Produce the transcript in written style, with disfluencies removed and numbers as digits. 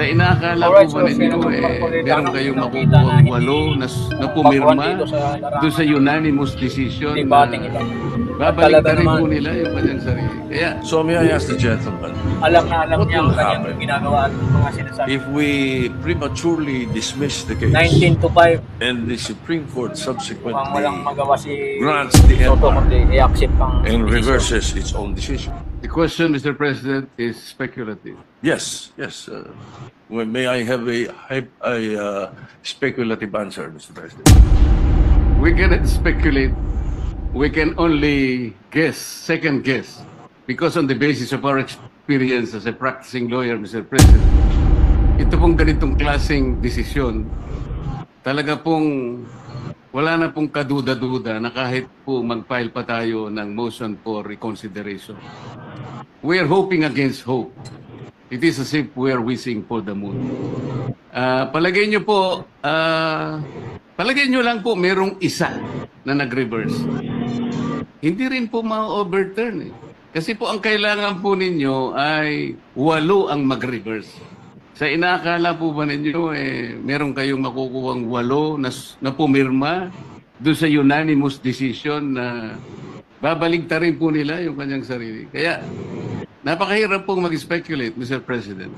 Sa inaakala Alright, po ba so ninyo, meron kayong makukuhang 8 na pumirma doon sa unanimous decision na debating ito. babalik Talaga na rin po naman, nila yung kanyang sarili. Kaya, So may I ask the gentleman, alam na alam what niya will ang kanyang happen ginagawa at mga sinasabi. if we prematurely dismiss the case 19 to 5, and the Supreme Court mukhang subsequently walang magawa si grants the Soto MR kundi i-accept ang and decision. reverses its own decision? the question, Mr. President, is speculative. Yes, yes. May I have a speculative answer, Mr. President? We cannot speculate. We can only guess, second guess, because on the basis of our experience as a practicing lawyer, Mr. President, ito pong ganitong klaseng desisyon, talaga pong wala na pong kaduda-duda na kahit po mag-file pa tayo ng motion for reconsideration. We are hoping against hope. It is as if we are wishing for the moon. Palagay nyo po, palagay nyo lang po merong isa na nag-reverse. Hindi rin po ma-overturn eh. Kasi po ang kailangan po ninyo ay 8 ang mag-reverse. Sa inaakala po ba ninyo, meron kayong makukuhang 8 na pumirma doon sa unanimous decision na babaligta rin po nila yung kanyang sarili. Kaya napakahirap pong mag-speculate, Mr. President.